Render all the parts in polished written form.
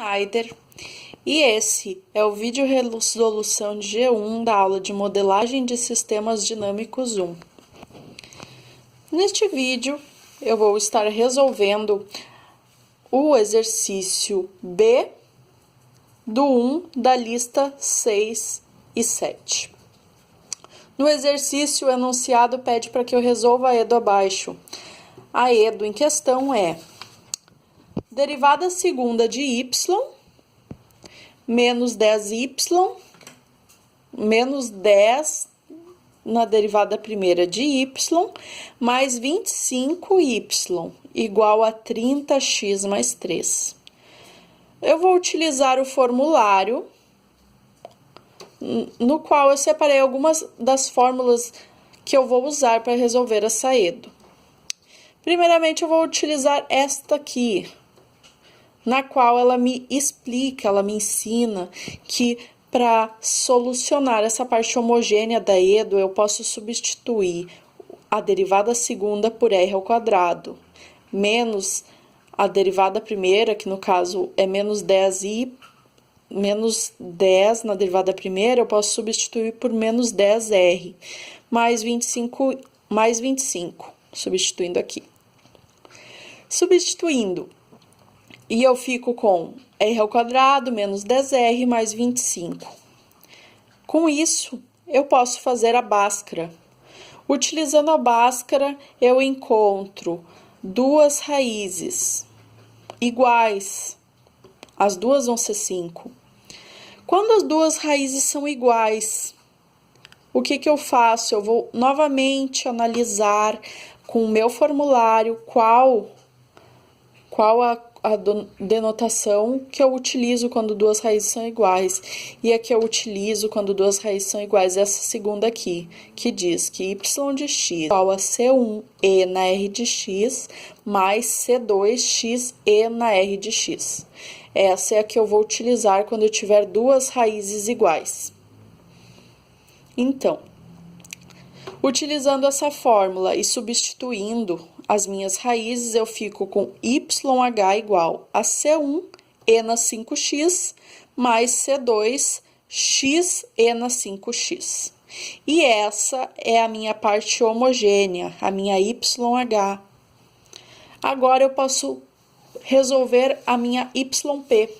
Schneider e esse é o vídeo resolução de G1 da aula de modelagem de sistemas dinâmicos 1. Neste vídeo eu vou estar resolvendo o exercício B do 1 da lista 6 e 7. No exercício, o enunciado pede para que eu resolva a EDO abaixo. A EDO em questão é derivada segunda de y menos 10y menos 10 na derivada primeira de y mais 25y igual a 30x mais 3. Eu vou utilizar o formulário no qual eu separei algumas das fórmulas que eu vou usar para resolver essa EDO. Primeiramente, eu vou utilizar esta aqui, na qual ela me explica, ela me ensina que para solucionar essa parte homogênea da EDO, eu posso substituir a derivada segunda por r ao quadrado, menos a derivada primeira, que no caso é menos 10 na derivada primeira, eu posso substituir por menos 10r, mais 25, substituindo aqui. Substituindo, e eu fico com r ao quadrado menos 10r mais 25. Com isso, eu posso fazer a Bhaskara. Utilizando a Bhaskara, eu encontro duas raízes iguais. As duas vão ser 5. Quando as duas raízes são iguais, o que eu faço? Eu vou novamente analisar com o meu formulário qual a denotação que eu utilizo quando duas raízes são iguais. E a que eu utilizo quando duas raízes são iguais é essa segunda aqui, que diz que y de x igual a C1e na r de x mais C2xe na r de x. Essa é a que eu vou utilizar quando eu tiver duas raízes iguais. Então, utilizando essa fórmula e substituindo as minhas raízes, eu fico com YH igual a C1e na 5x mais C2xe na 5x. E essa é a minha parte homogênea, a minha YH. Agora eu posso resolver a minha YP.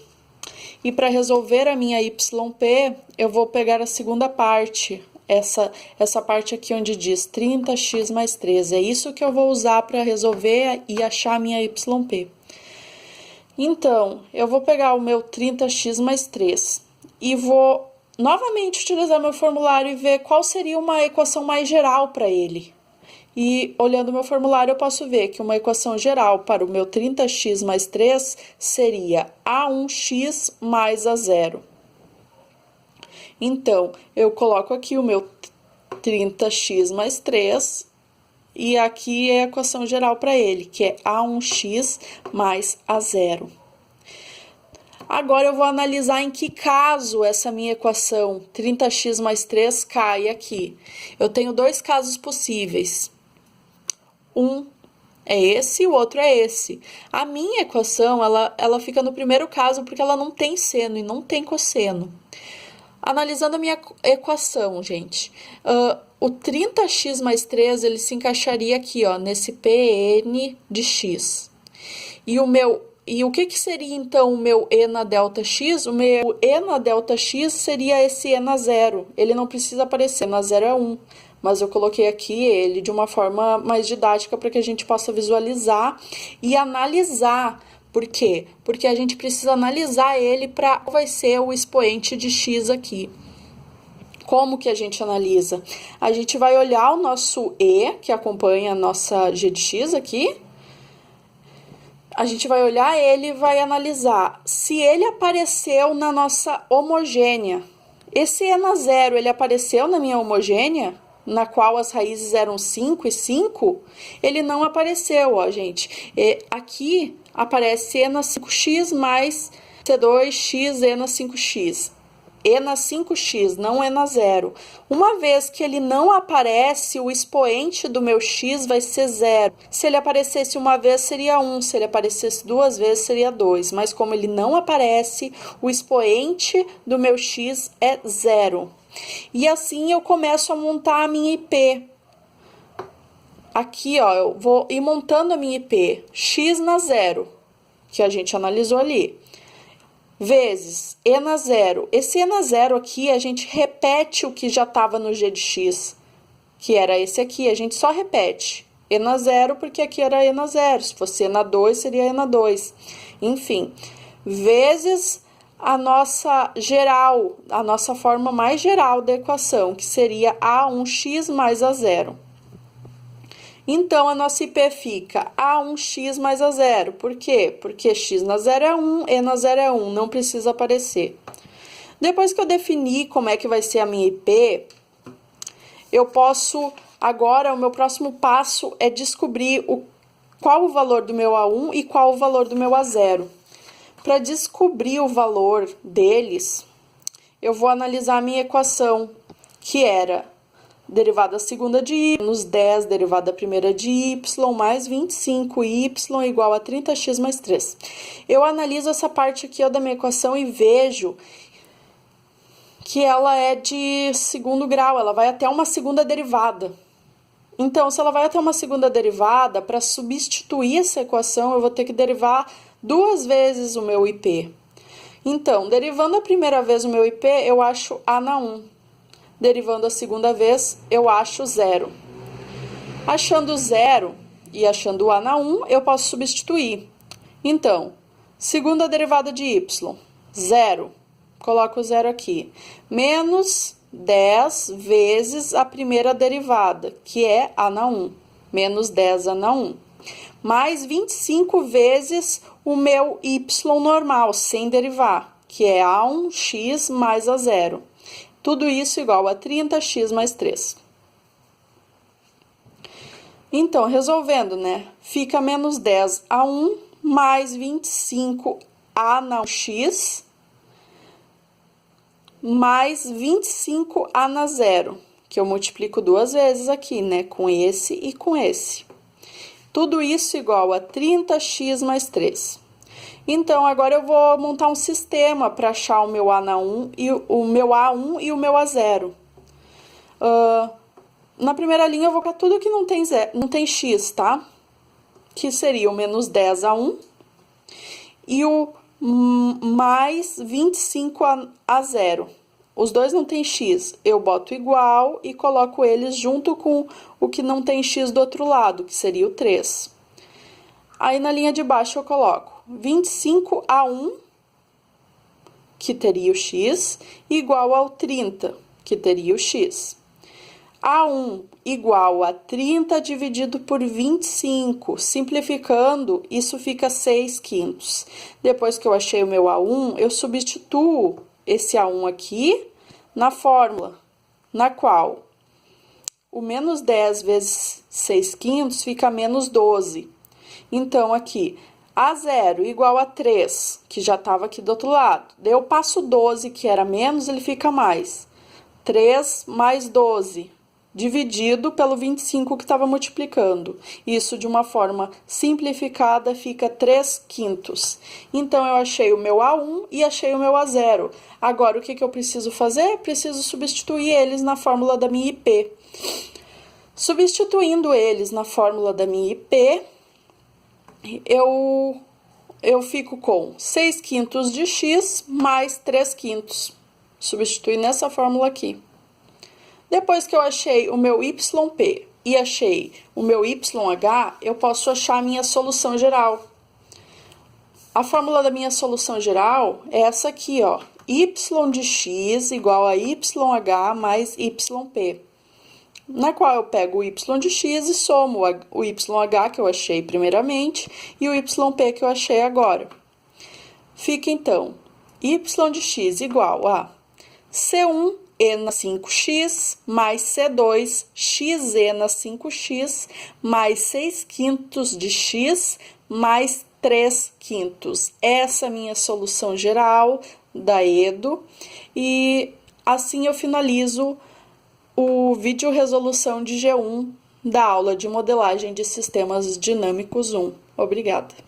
E para resolver a minha YP, eu vou pegar a segunda parte, essa parte aqui onde diz 30x mais 3. É isso que eu vou usar para resolver e achar a minha YP. Então, eu vou pegar o meu 30x mais 3 e vou novamente utilizar meu formulário e ver qual seria uma equação mais geral para ele. E olhando o meu formulário, eu posso ver que uma equação geral para o meu 30x mais 3 seria A1x mais A0. Então, eu coloco aqui o meu 30x mais 3 e aqui é a equação geral para ele, que é A1x mais A0. Agora, eu vou analisar em que caso essa minha equação 30x mais 3 cai aqui. Eu tenho dois casos possíveis. Um é esse e o outro é esse. A minha equação, ela fica no primeiro caso porque ela não tem seno e não tem cosseno. Analisando a minha equação, gente, o 30x mais 3, ele se encaixaria aqui, ó, nesse Pn de x. E o que seria, então, o meu e na delta x? O meu e na delta x seria esse e na 0. Ele não precisa aparecer, na 0 é 1. Mas eu coloquei aqui ele de uma forma mais didática para que a gente possa visualizar e analisar. Por quê? Porque a gente precisa analisar ele para qual vai ser o expoente de x aqui. Como que a gente analisa? A gente vai olhar o nosso e, que acompanha a nossa g de x aqui. A gente vai olhar ele e vai analisar se ele apareceu na nossa homogênea. Esse e na 0, ele apareceu na minha homogênea? Na qual as raízes eram 5 e 5, ele não apareceu, ó, gente. Aqui aparece e na 5x mais C2x e na 5x. E na 5x, não E na 0. Uma vez que ele não aparece, o expoente do meu x vai ser 0. Se ele aparecesse uma vez, seria 1. Se ele aparecesse duas vezes, seria 2. Mas como ele não aparece, o expoente do meu x é 0. E assim eu começo a montar a minha IP. Aqui, ó, eu vou ir montando a minha IP. X na 0, que a gente analisou ali. Vezes E na 0. Esse E na 0 aqui, a gente repete o que já estava no G de X, que era esse aqui. A gente só repete E na 0, porque aqui era E na 0. Se fosse E na 2, seria E na 2. Enfim, vezes a nossa geral, a nossa forma mais geral da equação, que seria A1x mais A0. Então, a nossa IP fica A1x mais A0. Por quê? Porque x na 0 é 1, E na 0 é 1, não precisa aparecer. Depois que eu definir como é que vai ser a minha IP, eu posso, agora, o meu próximo passo é descobrir qual o valor do meu A1 e qual o valor do meu A0. Para descobrir o valor deles, eu vou analisar a minha equação, que era derivada segunda de y menos 10 derivada primeira de y mais 25y igual a 30x mais 3. Eu analiso essa parte aqui ó, da minha equação e vejo que ela é de segundo grau, ela vai até uma segunda derivada. Então, se ela vai até uma segunda derivada, para substituir essa equação, eu vou ter que derivar duas vezes o meu IP. Então, derivando a primeira vez o meu IP, eu acho A na 1. Derivando a segunda vez, eu acho 0. Achando 0 e achando A na 1, eu posso substituir. Então, segunda derivada de y, 0. Coloco o 0 aqui. Menos 10 vezes a primeira derivada, que é A na 1. Menos 10 A na 1. Mais 25 vezes o meu y normal, sem derivar, que é A1x mais A0. Tudo isso igual a 30x mais 3. Então, resolvendo, né? Fica menos 10A1 mais 25A na x mais 25A na 0, que eu multiplico duas vezes aqui, né? Com esse e com esse. Tudo isso igual a 30x mais 3. Então, agora eu vou montar um sistema para achar o meu A na 1 e o meu A1 e o meu A0. Na primeira linha, eu vou colocar tudo que não tem x, tá? Que seria o menos 10A1 e o mais 25A0. Os dois não tem x, eu boto igual e coloco eles junto com o que não tem x do outro lado, que seria o 3. Aí, na linha de baixo, eu coloco 25A1, que teria o x, igual ao 30, que teria o x. A1 igual a 30 dividido por 25. Simplificando, isso fica 6/5. Depois que eu achei o meu A1, eu substituo esse A1 aqui na fórmula, na qual o menos 10 vezes 6/5 fica menos 12. Então, aqui, A0 igual a 3, que já estava aqui do outro lado. Daí eu passo 12, que era menos, ele fica mais. 3 mais 12, dividido pelo 25 que estava multiplicando. Isso, de uma forma simplificada, fica 3/5. Então, eu achei o meu A1 e achei o meu A0. Agora, o que eu preciso fazer? Preciso substituir eles na fórmula da minha IP. Substituindo eles na fórmula da minha IP, eu fico com 6/5 de x mais 3/5. Substitui nessa fórmula aqui. Depois que eu achei o meu YP e achei o meu YH, eu posso achar a minha solução geral. A fórmula da minha solução geral é essa aqui, ó. Y de x igual a YH mais YP. Na qual eu pego o y de x e somo o YH que eu achei primeiramente e o YP que eu achei agora. Fica, então, y de x igual a C1 e na 5x mais C2 xe na 5x mais 6/5 de x mais 3/5. Essa é a minha solução geral da EDO, e assim eu finalizo o vídeo resolução de G1 da aula de modelagem de sistemas dinâmicos 1. Obrigada.